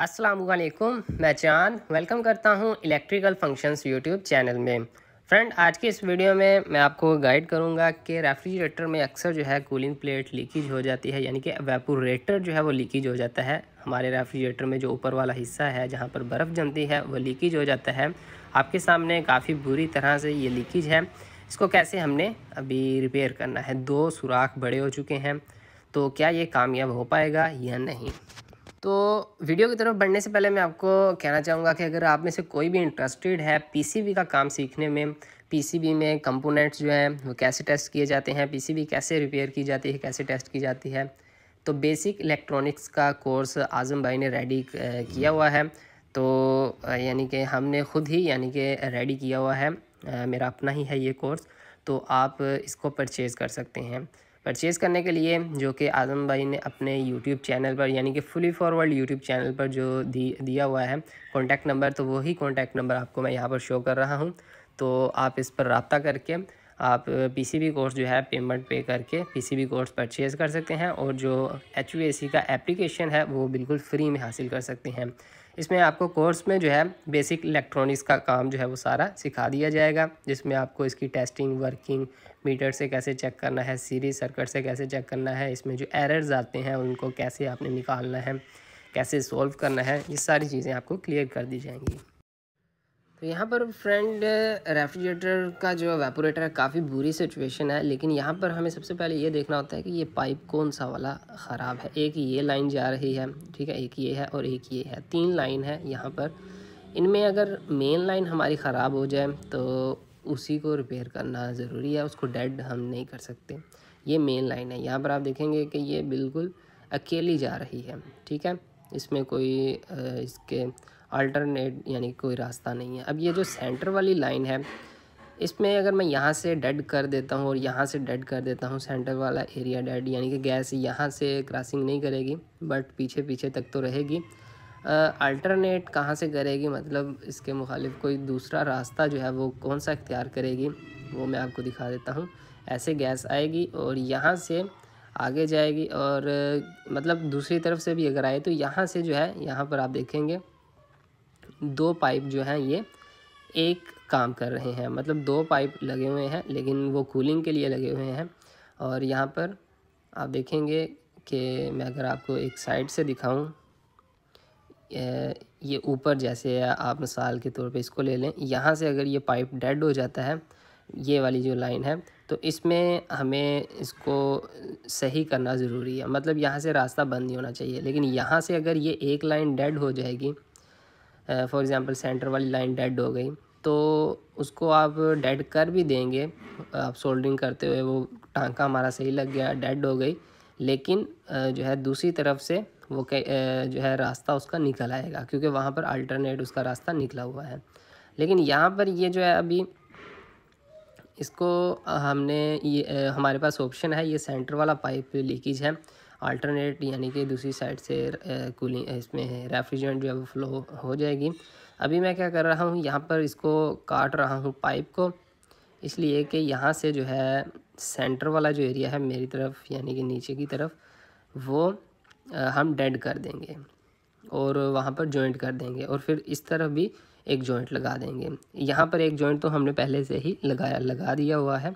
अस्सलाम वालेकुम, मैं चांद वेलकम करता हूं इलेक्ट्रिकल फंक्शंस यूट्यूब चैनल में। फ्रेंड, आज की इस वीडियो में मैं आपको गाइड करूंगा कि रेफ्रिजरेटर में अक्सर जो है कूलिंग प्लेट लीकेज हो जाती है, यानी कि एवेपोरेटर जो है वो लीकेज हो जाता है। हमारे रेफ्रिजरेटर में जो ऊपर वाला हिस्सा है जहां पर बर्फ़ जमती है वो लीकेज हो जाता है। आपके सामने काफ़ी बुरी तरह से ये लीकेज है। इसको कैसे हमने अभी रिपेयर करना है। 2 सुराख बड़े हो चुके हैं, तो क्या ये कामयाब हो पाएगा या नहीं। तो वीडियो की तरफ बढ़ने से पहले मैं आपको कहना चाहूँगा कि अगर आप में से कोई भी इंटरेस्टेड है पीसीबी का काम सीखने में, पीसीबी में कंपोनेंट्स जो हैं वो कैसे टेस्ट किए जाते हैं, पीसीबी कैसे रिपेयर की जाती है, कैसे टेस्ट की जाती है, तो बेसिक इलेक्ट्रॉनिक्स का कोर्स आज़म भाई ने रेडी किया हुआ है। तो यानी कि हमने ख़ुद ही यानी कि रेडी किया हुआ है, मेरा अपना ही है ये कोर्स। तो आप इसको परचेज़ कर सकते हैं। परचेज़ करने के लिए जो कि आज़म भाई ने अपने यूट्यूब चैनल पर यानी कि फुली फॉरवर्ड यूट्यूब चैनल पर जो दिया हुआ है कॉन्टैक्ट नंबर, तो वही कॉन्टैक्ट नंबर आपको मैं यहाँ पर शो कर रहा हूँ। तो आप इस पर रब्ता करके आप पीसीबी कोर्स जो है पेमेंट पे करके पीसीबी कोर्स परचेज़ कर सकते हैं, और जो HVAC का एप्लीकेशन है वो बिल्कुल फ्री में हासिल कर सकते हैं। इसमें आपको कोर्स में जो है बेसिक इलेक्ट्रॉनिक्स का काम जो है वो सारा सिखा दिया जाएगा, जिसमें आपको इसकी टेस्टिंग, वर्किंग, मीटर से कैसे चेक करना है, सीरीज सर्किट से कैसे चेक करना है, इसमें जो एरर्स आते हैं उनको कैसे आपने निकालना है, कैसे सॉल्व करना है, ये सारी चीज़ें आपको क्लियर कर दी जाएंगी। तो यहाँ पर फ्रेंड रेफ्रिजरेटर का जो एवेपोरेटर है काफ़ी बुरी सिचुएशन है, लेकिन यहाँ पर हमें सबसे पहले ये देखना होता है कि ये पाइप कौन सा वाला ख़राब है। एक ये लाइन जा रही है, ठीक है, एक ये है और एक ये है, 3 लाइन है यहाँ पर। इनमें अगर मेन लाइन हमारी ख़राब हो जाए तो उसी को रिपेयर करना ज़रूरी है, उसको डेड हम नहीं कर सकते। ये मेन लाइन है, यहाँ पर आप देखेंगे कि ये बिल्कुल अकेली जा रही है, ठीक है, इसमें कोई इसके अल्टरनेट यानी कोई रास्ता नहीं है। अब ये जो सेंटर वाली लाइन है, इसमें अगर मैं यहाँ से डेड कर देता हूँ और यहाँ से डेड कर देता हूँ, सेंटर वाला एरिया डेड, यानी कि गैस यहाँ से क्रॉसिंग नहीं करेगी बट पीछे पीछे तक तो रहेगी। अल्टरनेट कहाँ से करेगी, मतलब इसके मुखालिफ कोई दूसरा रास्ता जो है वो कौन सा इख्तियार करेगी, वो मैं आपको दिखा देता हूँ। ऐसे गैस आएगी और यहाँ से आगे जाएगी, और मतलब दूसरी तरफ से भी अगर आए तो यहाँ से जो है, यहाँ पर आप देखेंगे 2 पाइप जो हैं ये एक काम कर रहे हैं, मतलब 2 पाइप लगे हुए हैं, लेकिन वो कूलिंग के लिए लगे हुए हैं। और यहाँ पर आप देखेंगे कि मैं अगर आपको एक साइड से दिखाऊं, ये ऊपर जैसे आप मिसाल के तौर पे इसको ले लें, यहाँ से अगर ये पाइप डेड हो जाता है, ये वाली जो लाइन है, तो इसमें हमें इसको सही करना ज़रूरी है, मतलब यहाँ से रास्ता बंद नहीं होना चाहिए। लेकिन यहाँ से अगर ये एक लाइन डेड हो जाएगी, फॉर एग्ज़ाम्पल सेंटर वाली लाइन डेड हो गई, तो उसको आप डेड कर भी देंगे, आप सोल्डरिंग करते हुए वो टांका हमारा सही लग गया, डेड हो गई, लेकिन जो है दूसरी तरफ से वो जो है रास्ता उसका निकल आएगा, क्योंकि वहाँ पर अल्टरनेट उसका रास्ता निकला हुआ है। लेकिन यहाँ पर ये जो है अभी इसको हमने ये हमारे पास ऑप्शन है, ये सेंटर वाला पाइप लीकेज है, अल्टरनेट यानी कि दूसरी साइड से कूलिंग इसमें रेफ्रिजरेंट जो है वो फ्लो हो जाएगी। अभी मैं क्या कर रहा हूँ, यहाँ पर इसको काट रहा हूँ पाइप को, इसलिए कि यहाँ से जो है सेंटर वाला जो एरिया है मेरी तरफ यानी कि नीचे की तरफ, वो हम डेड कर देंगे और वहाँ पर जॉइंट कर देंगे, और फिर इस तरफ भी एक जॉइंट लगा देंगे। यहाँ पर एक जॉइंट तो हमने पहले से ही लगा दिया हुआ है,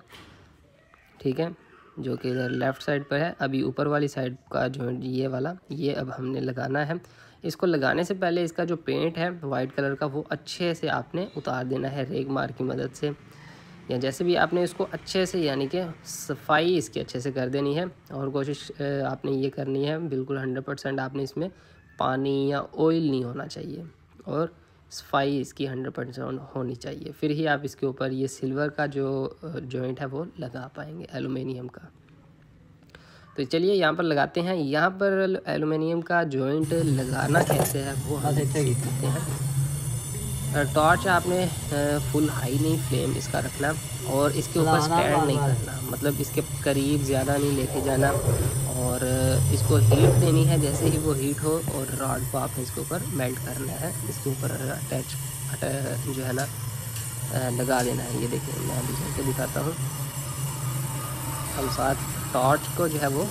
ठीक है, जो कि इधर लेफ़्ट साइड पर है। अभी ऊपर वाली साइड का जॉइंट ये वाला, ये अब हमने लगाना है। इसको लगाने से पहले इसका जो पेंट है वाइट कलर का, वो अच्छे से आपने उतार देना है रेग मार की मदद से, या जैसे भी आपने इसको अच्छे से यानी कि सफाई इसकी अच्छे से कर देनी है। और कोशिश आपने ये करनी है बिल्कुल 100% आपने इसमें पानी या ऑयल नहीं होना चाहिए, और सफाई इसकी 100% होनी चाहिए, फिर ही आप इसके ऊपर ये सिल्वर का जो जॉइंट है वो लगा पाएंगे, एलुमिनियम का। तो चलिए यहाँ पर लगाते हैं। यहाँ पर एलुमिनियम का जॉइंट लगाना कैसे है वो हम देखते हैं। टॉर्च आपने फुल हाई नहीं फ्लेम इसका रखना, और इसके ऊपर स्टैंड नहीं करना, मतलब इसके करीब ज़्यादा नहीं लेके जाना, और इसको हीट देनी है। जैसे ही वो हीट हो और रॉड को आपने इसके ऊपर मेल्ट करना है, इसके ऊपर अटैच जो है ना लगा देना है। ये देखिए मैं अभी करके दिखाता हूँ। हम साथ टॉर्च को जो है वो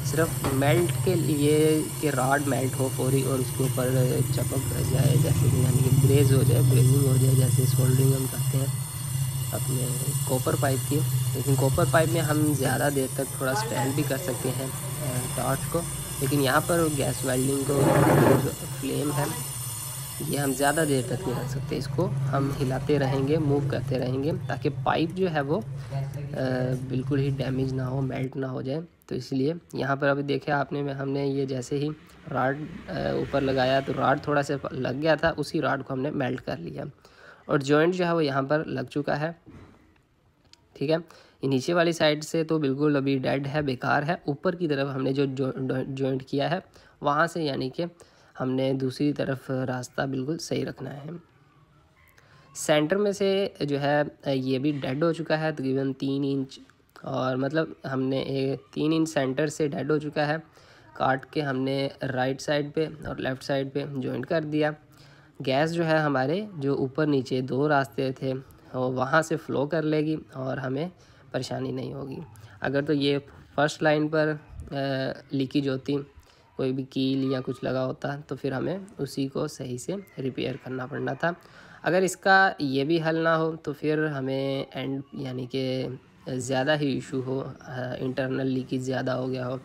सिर्फ मेल्ट के लिए कि रॉड मेल्ट हो पूरी और उसके ऊपर चपक जाए, जैसे कि यानी कि ब्रेज हो जाए, ब्रेजिंग हो जाए, जैसे सोल्डरिंग हम करते हैं अपने कॉपर पाइप की। लेकिन कॉपर पाइप में हम ज़्यादा देर तक थोड़ा स्टैंड भी कर सकते हैं टॉर्च को, लेकिन यहाँ पर गैस वेल्डिंग को जो फ्लेम है ये हम ज़्यादा देर तक नहीं रख सकते। इसको हम हिलाते रहेंगे, मूव करते रहेंगे, ताकि पाइप जो है वो बिल्कुल ही डैमेज ना हो, मेल्ट ना हो जाए। तो इसलिए यहाँ पर अभी देखे आपने में हमने ये जैसे ही रॉड ऊपर लगाया तो रॉड थोड़ा सा लग गया था, उसी रॉड को हमने मेल्ट कर लिया और जॉइंट जो है वो यहाँ पर लग चुका है। ठीक है, ये नीचे वाली साइड से तो बिल्कुल अभी डेड है, बेकार है। ऊपर की तरफ हमने जो जॉइंट किया है वहाँ से यानी कि हमने दूसरी तरफ रास्ता बिल्कुल सही रखना है। सेंटर में से जो है ये भी डेड हो चुका है तकरीबन 3 इंच, और मतलब हमने 3 इंच सेंटर से डेड हो चुका है। काट के हमने राइट साइड पे और लेफ़्ट साइड पे जॉइंट कर दिया। गैस जो है हमारे जो ऊपर नीचे 2 रास्ते थे वो वहाँ से फ़्लो कर लेगी और हमें परेशानी नहीं होगी। अगर तो ये फर्स्ट लाइन पर लीकेज होती, कोई भी कील या कुछ लगा होता, तो फिर हमें उसी को सही से रिपेयर करना पड़ना था। अगर इसका ये भी हल ना हो तो फिर हमें एंड यानी कि ज़्यादा ही इशू हो, इंटरनल लीकेज ज़्यादा हो गया हो,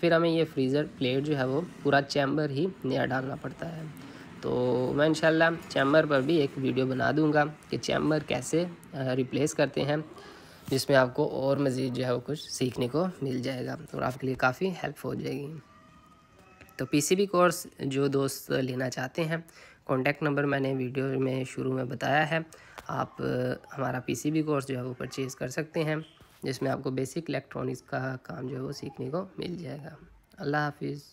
फिर हमें ये फ्रीज़र प्लेट जो है वो पूरा चैम्बर ही नया डालना पड़ता है। तो मैं इंशाल्लाह चैम्बर पर भी एक वीडियो बना दूंगा कि चैम्बर कैसे रिप्लेस करते हैं, जिसमें आपको और मज़ीद जो है वो कुछ सीखने को मिल जाएगा और आपके लिए काफ़ी हेल्प हो जाएगी। तो पीसीबी कोर्स जो दोस्त लेना चाहते हैं, कॉन्टैक्ट नंबर मैंने वीडियो में शुरू में बताया है। आप हमारा पीसीबी कोर्स जो है वो परचेज़ कर सकते हैं, जिसमें आपको बेसिक इलेक्ट्रॉनिक्स का काम जो है वो सीखने को मिल जाएगा। अल्लाह हाफिज़।